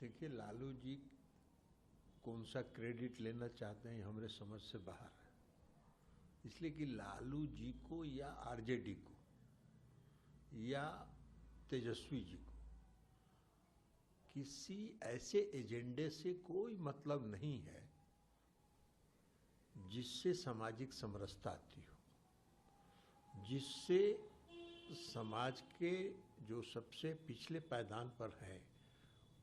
देखिए, लालू जी कौन सा क्रेडिट लेना चाहते हैं हमारे समझ से बाहर है। इसलिए कि लालू जी को या आरजेडी को या तेजस्वी जी को किसी ऐसे एजेंडे से कोई मतलब नहीं है जिससे सामाजिक समरसता आती हो, जिससे समाज के जो सबसे पिछले पायदान पर हैं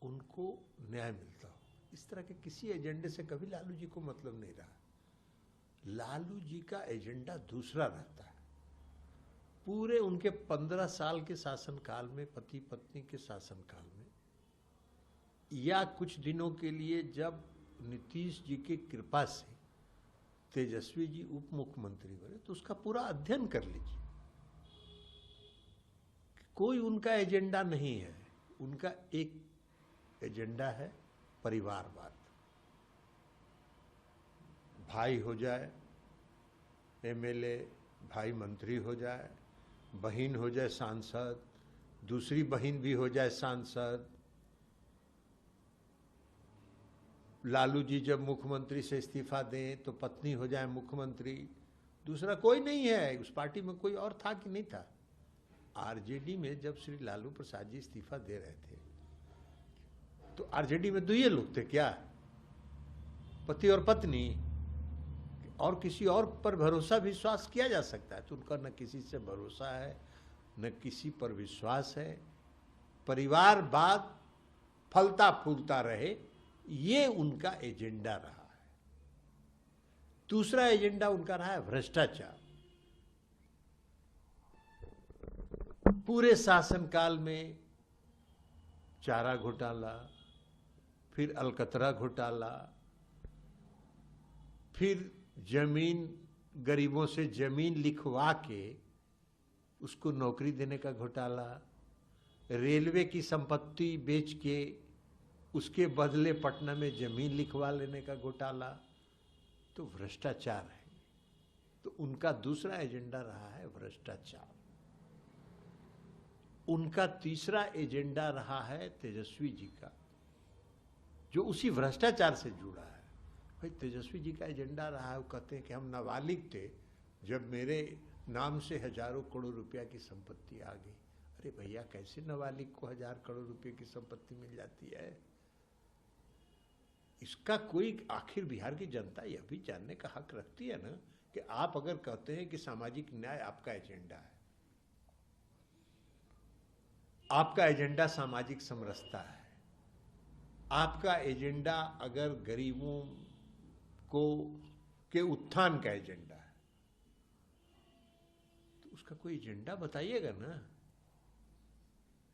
उनको न्याय मिलता हो। इस तरह के किसी एजेंडे से कभी लालू जी को मतलब नहीं रहा। लालू जी का एजेंडा दूसरा रहता है। पूरे उनके 15 साल के शासनकाल में, पति पत्नी के शासनकाल में, या कुछ दिनों के लिए जब नीतीश जी की कृपा से तेजस्वी जी उप मुख्यमंत्री बने, तो उसका पूरा अध्ययन कर लीजिए। कोई उनका एजेंडा नहीं है। उनका एक एजेंडा है परिवारवाद। भाई हो जाए एमएलए, भाई मंत्री हो जाए, बहन हो जाए सांसद, दूसरी बहन भी हो जाए सांसद। लालू जी जब मुख्यमंत्री से इस्तीफा दें तो पत्नी हो जाए मुख्यमंत्री। दूसरा कोई नहीं है। उस पार्टी में कोई और था कि नहीं था? आरजेडी में जब श्री लालू प्रसाद जी इस्तीफा दे रहे थे तो आरजेडी में 2 लोग थे क्या? पति और पत्नी। और किसी और पर भरोसा विश्वास किया जा सकता है? तो उनका न किसी से भरोसा है, न किसी पर विश्वास है। परिवारवाद फलता फूलता रहे, ये उनका एजेंडा रहा है। दूसरा एजेंडा उनका रहा है भ्रष्टाचार। पूरे शासनकाल में चारा घोटाला, फिर अलकतरा घोटाला, फिर जमीन, गरीबों से जमीन लिखवा के उसको नौकरी देने का घोटाला, रेलवे की संपत्ति बेच के उसके बदले पटना में जमीन लिखवा लेने का घोटाला। तो भ्रष्टाचार है। तो उनका दूसरा एजेंडा रहा है भ्रष्टाचार। उनका तीसरा एजेंडा रहा है तेजस्वी जी का, जो उसी भ्रष्टाचार से जुड़ा है। भाई, तेजस्वी जी का एजेंडा रहा है, वो कहते हैं कि हम नाबालिग थे जब मेरे नाम से हजारों करोड़ रुपया की संपत्ति आ गई। अरे भैया, कैसे नाबालिग को 1000 करोड़ रुपए की संपत्ति मिल जाती है? इसका कोई, आखिर बिहार की जनता यह भी जानने का हक रखती है ना कि आप अगर कहते हैं कि सामाजिक न्याय आपका एजेंडा है, आपका एजेंडा सामाजिक समरसता है, आपका एजेंडा अगर गरीबों को के उत्थान का एजेंडा है, तो उसका कोई एजेंडा बताइएगा ना।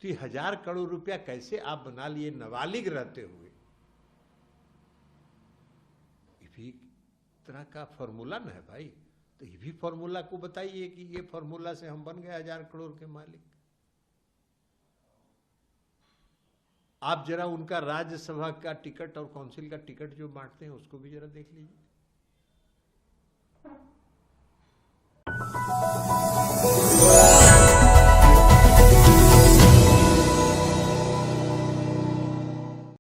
तो 1000 करोड़ रुपया कैसे आप बना लिए नाबालिग रहते हुए? ये भी तरह का फॉर्मूला ना है भाई। तो ये भी फॉर्मूला को बताइए कि ये फॉर्मूला से हम बन गए 1000 करोड़ के मालिक। आप जरा उनका राज्यसभा का टिकट और काउंसिल का टिकट जो बांटते हैं उसको भी जरा देख लीजिए।